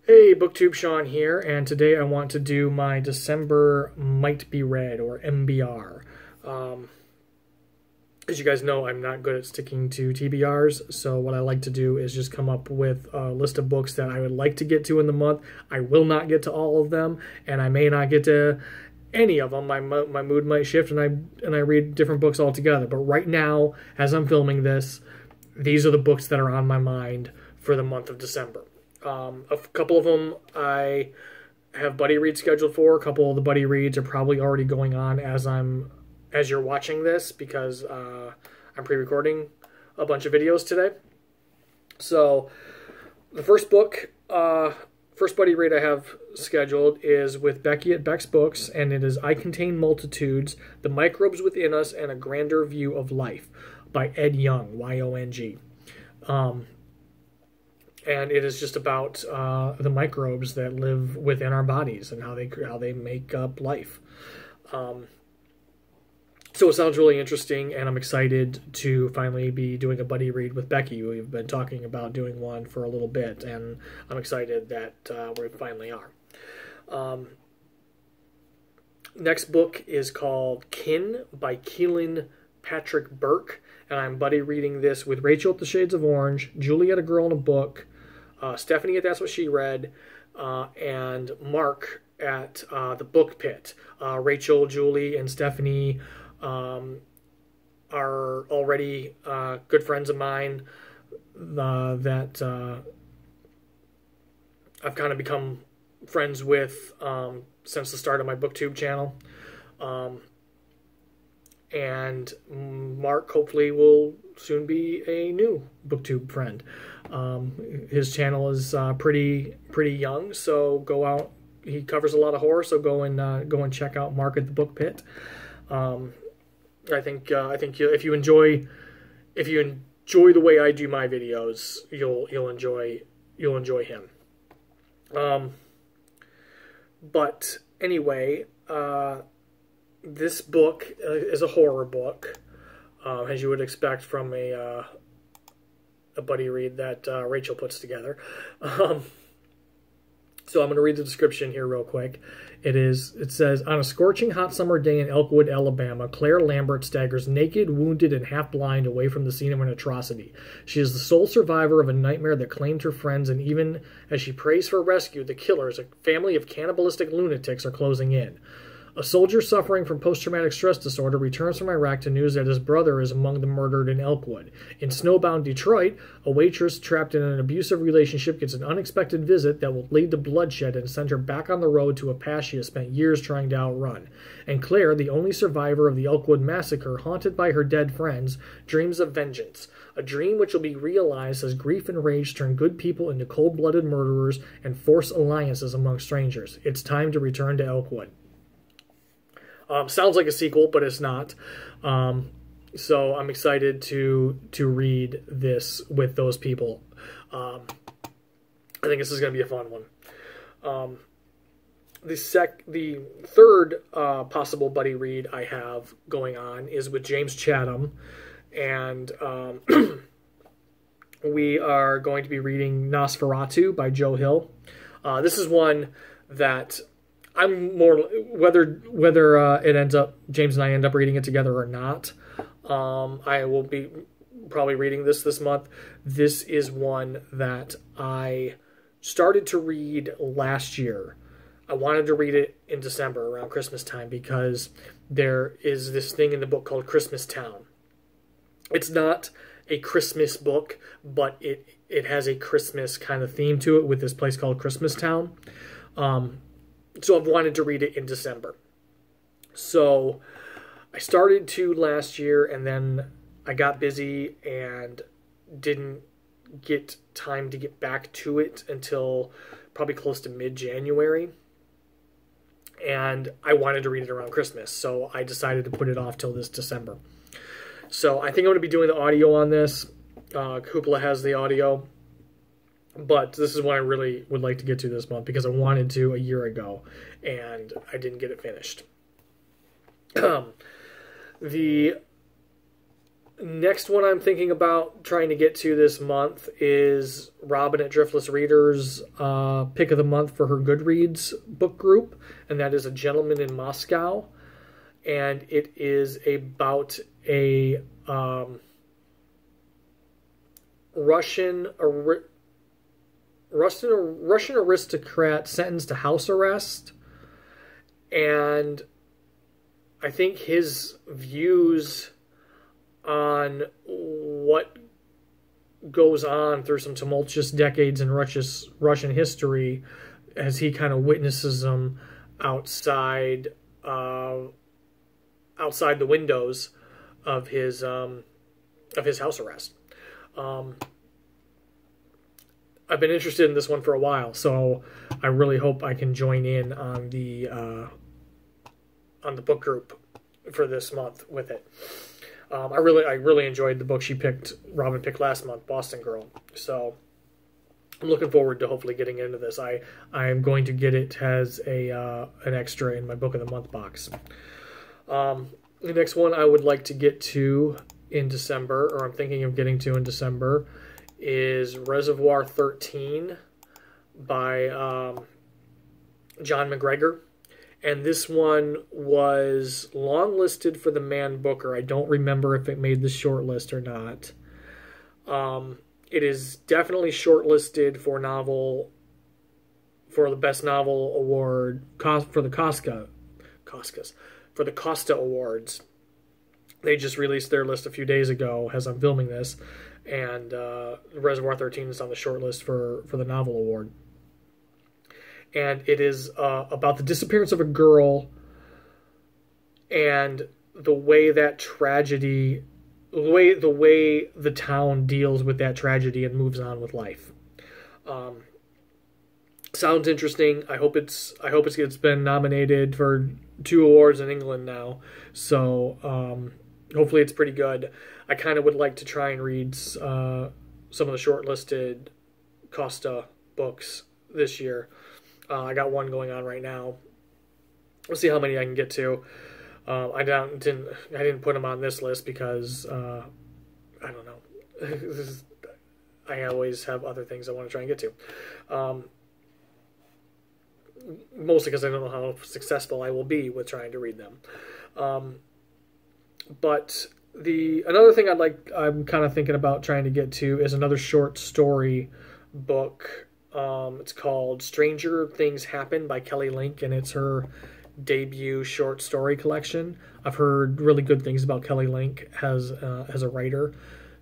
Hey, Booktube Sean here, and today I want to do my December Might Be Read, or MBR. As you guys know, I'm not good at sticking to TBRs, so what I like to do is just come up with a list of books that I would like to get to in the month. I will not get to all of them, and I may not get to any of them. My mood might shift, and I read different books altogether. But right now, as I'm filming this, these are the books that are on my mind for the month of December. A couple of them I have buddy reads scheduled for. A couple of the buddy reads are probably already going on as you're watching this, because I'm pre-recording a bunch of videos today. So the first buddy read I have scheduled is with Becky at Beck's Books, and it is I Contain Multitudes, The Microbes Within Us, and a Grander View of Life by Ed Young, Y-O-N-G. And it is just about the microbes that live within our bodies and how they make up life. So it sounds really interesting, and I'm excited to finally be doing a buddy read with Becky. We've been talking about doing one for a little bit, and I'm excited that we finally are. Next book is called Kin by Keelan Patrick Burke, and I'm buddy reading this with Rachel at The Shades of Orange, Julie at A Girl in a Book, Stephanie at That's What She Read, and Mark at The Book Pit. Rachel, Julie, and Stephanie are already good friends of mine that I've kind of become friends with since the start of my BookTube channel. And Mark hopefully will soon be a new BookTube friend. His channel is pretty young, so go out. He covers a lot of horror, so go and check out Mark at The Book Pit. I think if you enjoy the way I do my videos, you'll enjoy him. But anyway, this book is a horror book, as you would expect from a buddy read that Rachel puts together. So I'm going to read the description here real quick. It says, on a scorching hot summer day in Elkwood, Alabama, Claire Lambert staggers naked, wounded, and half-blind away from the scene of an atrocity. She is the sole survivor of a nightmare that claimed her friends, and even as she prays for rescue, the killers, a family of cannibalistic lunatics, are closing in. A soldier suffering from post-traumatic stress disorder returns from Iraq to news that his brother is among the murdered in Elkwood. In snowbound Detroit, a waitress trapped in an abusive relationship gets an unexpected visit that will lead to bloodshed and send her back on the road to a past she has spent years trying to outrun. And Claire, the only survivor of the Elkwood massacre, haunted by her dead friends, dreams of vengeance. A dream which will be realized as grief and rage turn good people into cold-blooded murderers and force alliances among strangers. It's time to return to Elkwood. Sounds like a sequel, but it's not. So I'm excited to read this with those people. I think this is going to be a fun one. The third possible buddy read I have going on is with James Chatham, and we are going to be reading Nosferatu by Joe Hill. This is one that I'm more, whether it ends up, James and I end up reading it together or not, I will be probably reading this month. This is one that I started to read last year. I wanted to read it in December around Christmas time because there is this thing in the book called Christmas Town. It's not a Christmas book, but it has a Christmas kind of theme to it with this place called Christmas Town. So I've wanted to read it in December. So I started to last year, and then I got busy and didn't get time to get back to it until probably close to mid-January. And I wanted to read it around Christmas, so I decided to put it off till this December. So I think I'm going to be doing the audio on this. Hoopla has the audio. But this is what I really would like to get to this month because I wanted to a year ago, and I didn't get it finished. Next one I'm thinking about trying to get to this month is Robyn at Driftless Readers' pick of the month for her Goodreads book group, and that is A Gentleman in Moscow. And it is about a Russian aristocrat sentenced to house arrest, and I think his views on what goes on through some tumultuous decades in Russian history as he kind of witnesses them outside the windows of his house arrest. I've been interested in this one for a while, so I really hope I can join in on the book group for this month with it. I really enjoyed the book Robyn picked last month, Boston Girl. So I'm looking forward to hopefully getting into this. I am going to get it as an extra in my book of the month box. The next one I would like to get to in December, or I'm thinking of getting to in December, is Reservoir 13 by John McGregor. And this one was longlisted for the Man Booker. I don't remember if it made the short list or not. It is definitely shortlisted for the Best Novel Award for the Costa Awards. They just released their list a few days ago as I'm filming this, and Reservoir 13 is on the short list for the Novel Award. And it is about the disappearance of a girl and the way that tragedy, the way the town deals with that tragedy and moves on with life. Sounds interesting. I hope it's been nominated for 2 awards in England now. So hopefully it's pretty good. I kind of would like to try and read some of the shortlisted Costa books this year. I got one going on right now. We'll see how many I can get to. I didn't put them on this list because I don't know. I always have other things I want to try and get to. Mostly because I don't know how successful I will be with trying to read them. But another thing I'm kind of thinking about trying to get to is another short story book. It's called Stranger Things Happen by Kelly Link, and it's her debut short story collection. I've heard really good things about Kelly Link as a writer.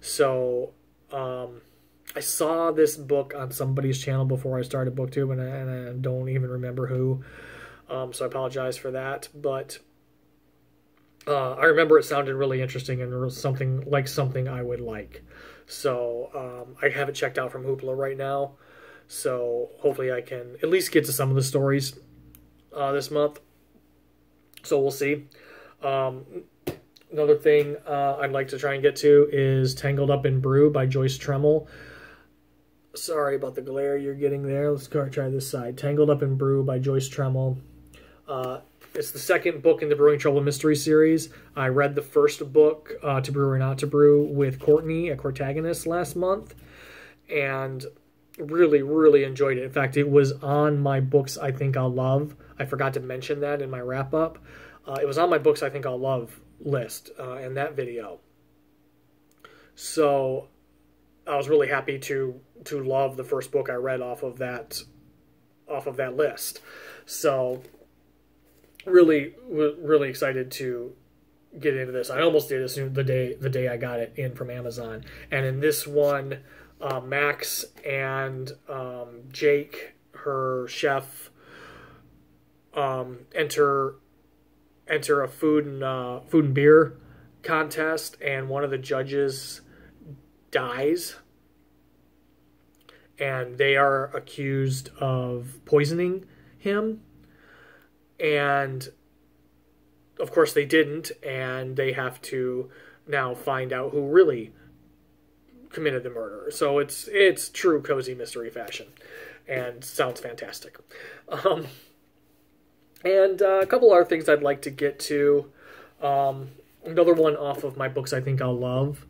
So I saw this book on somebody's channel before I started BookTube, and I don't even remember who. So I apologize for that. But I remember it sounded really interesting and something I would like. So I have it checked out from Hoopla right now. So hopefully I can at least get to some of the stories this month. So we'll see. Another thing I'd like to try and get to is Tangled Up in Brew by Joyce Tremel. Sorry about the glare you're getting there. Let's go try this side. Tangled Up in Brew by Joyce Tremel. It's the second book in the Brewing Trouble mystery series. I read the first book, To Brew or Not to Brew, with Courtney at Cortagonist last month. And really, really enjoyed it. In fact, it was on my books I think I'll love. I forgot to mention that in my wrap-up. It was on my books I think I'll love list in that video. So I was really happy to love the first book I read off of that list. So really excited to get into this. I almost did as soon the day I got it in from Amazon. And in this one, Max and Jake, her chef, enter a food and beer contest, and one of the judges dies, and they are accused of poisoning him, and of course they didn't, and they have to now find out who really committed the murder. So it's true cozy mystery fashion, and sounds fantastic. And a couple other things I'd like to get to. Another one off of my books I think I'll love.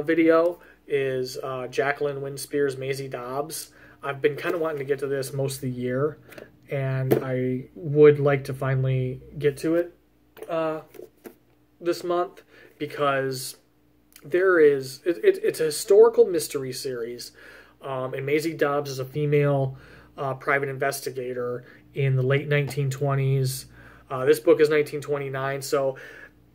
video is Jacqueline Winspear's Maisie Dobbs. I've been kind of wanting to get to this most of the year, and I would like to finally get to it this month, because it's a historical mystery series, and Maisie Dobbs is a female private investigator in the late 1920s. This book is 1929, so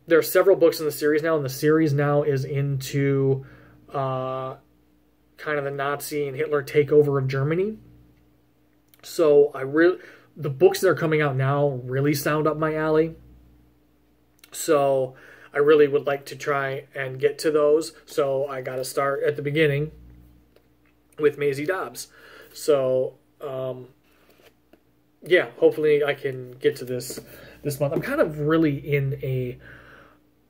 there are several books in the series now, and the series now is into kind of the Nazi and Hitler takeover of Germany. So the books that are coming out now really sound up my alley. So I really would like to try and get to those. So I got to start at the beginning with Maisie Dobbs. So yeah, hopefully I can get to this month. I'm kind of really in a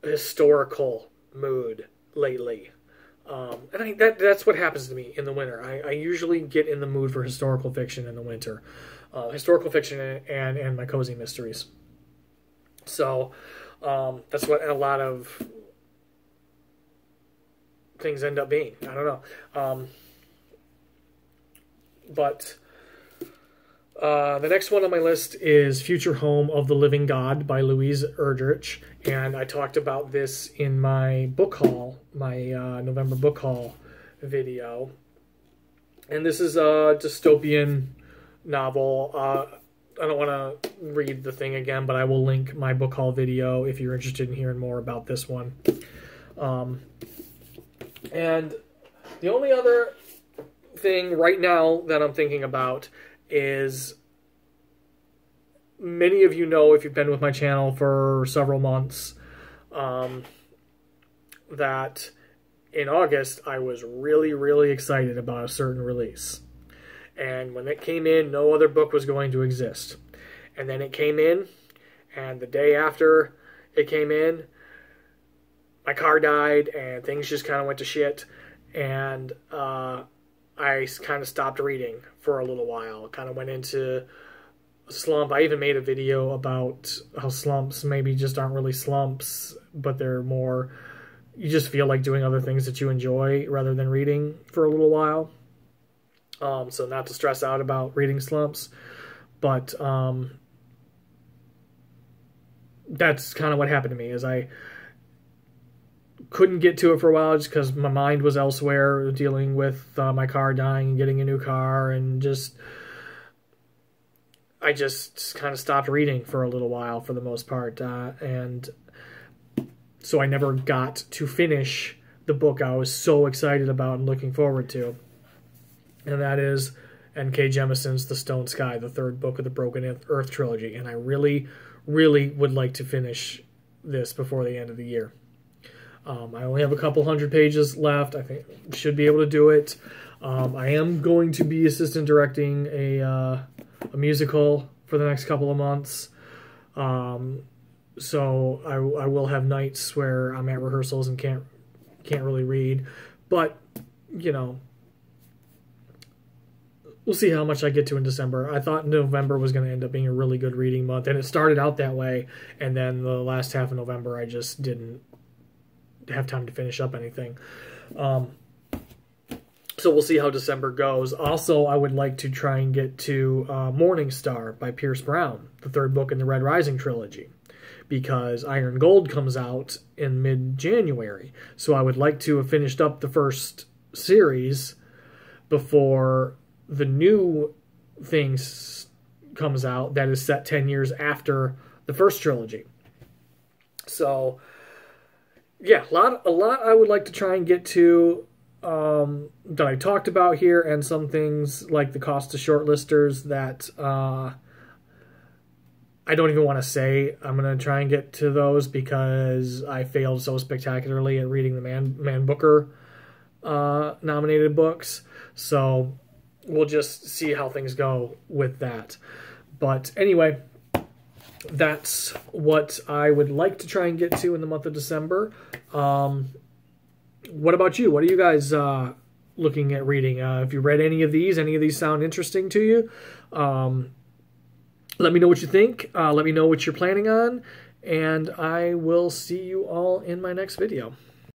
historical mood lately. And that's what happens to me in the winter. I usually get in the mood for historical fiction in the winter. Historical fiction and my cozy mysteries. So that's what a lot of things end up being. I don't know. But the next one on my list is Future Home of the Living God by Louise Erdrich. And I talked about this in my book haul, my November book haul video. And this is a dystopian novel. I don't want to read the thing again, but I will link my book haul video if you're interested in hearing more about this one. And the only other thing right now that I'm thinking about is, many of you know, if you've been with my channel for several months, that in August I was really, really excited about a certain release. And when it came in, no other book was going to exist. And then it came in, and the day after it came in, my car died, and things just kind of went to shit. And I kind of stopped reading for a little while. Kind of went into a slump. I even made a video about how slumps maybe just aren't really slumps, but they're more, you just feel like doing other things that you enjoy rather than reading for a little while. So not to stress out about reading slumps, but that's kind of what happened to me, is I couldn't get to it for a while just because my mind was elsewhere, dealing with my car dying and getting a new car, and I just kind of stopped reading for a little while for the most part, and so I never got to finish the book I was so excited about and looking forward to. And that is N.K. Jemisin's The Stone Sky, the third book of the Broken Earth trilogy. And I really, really would like to finish this before the end of the year. I only have a couple hundred pages left. I think I should be able to do it. I am going to be assistant directing a musical for the next couple of months. So I will have nights where I'm at rehearsals and can't really read. But, you know, we'll see how much I get to in December. I thought November was going to end up being a really good reading month, and it started out that way, and then the last half of November I just didn't have time to finish up anything. So we'll see how December goes. Also, I would like to try and get to Morning Star by Pierce Brown, the third book in the Red Rising trilogy, because Iron Gold comes out in mid-January. So I would like to have finished up the first series before the new thing comes out that is set 10 years after the first trilogy. So, yeah, a lot I would like to try and get to that I talked about here, and some things like the cost to shortlisters that I don't even want to say. I'm going to try and get to those because I failed so spectacularly at reading the Man Booker nominated books. So we'll just see how things go with that. But anyway, that's what I would like to try and get to in the month of December. What about you? What are you guys looking at reading? If you read any of these sound interesting to you, let me know what you think. Let me know what you're planning on, and I will see you all in my next video.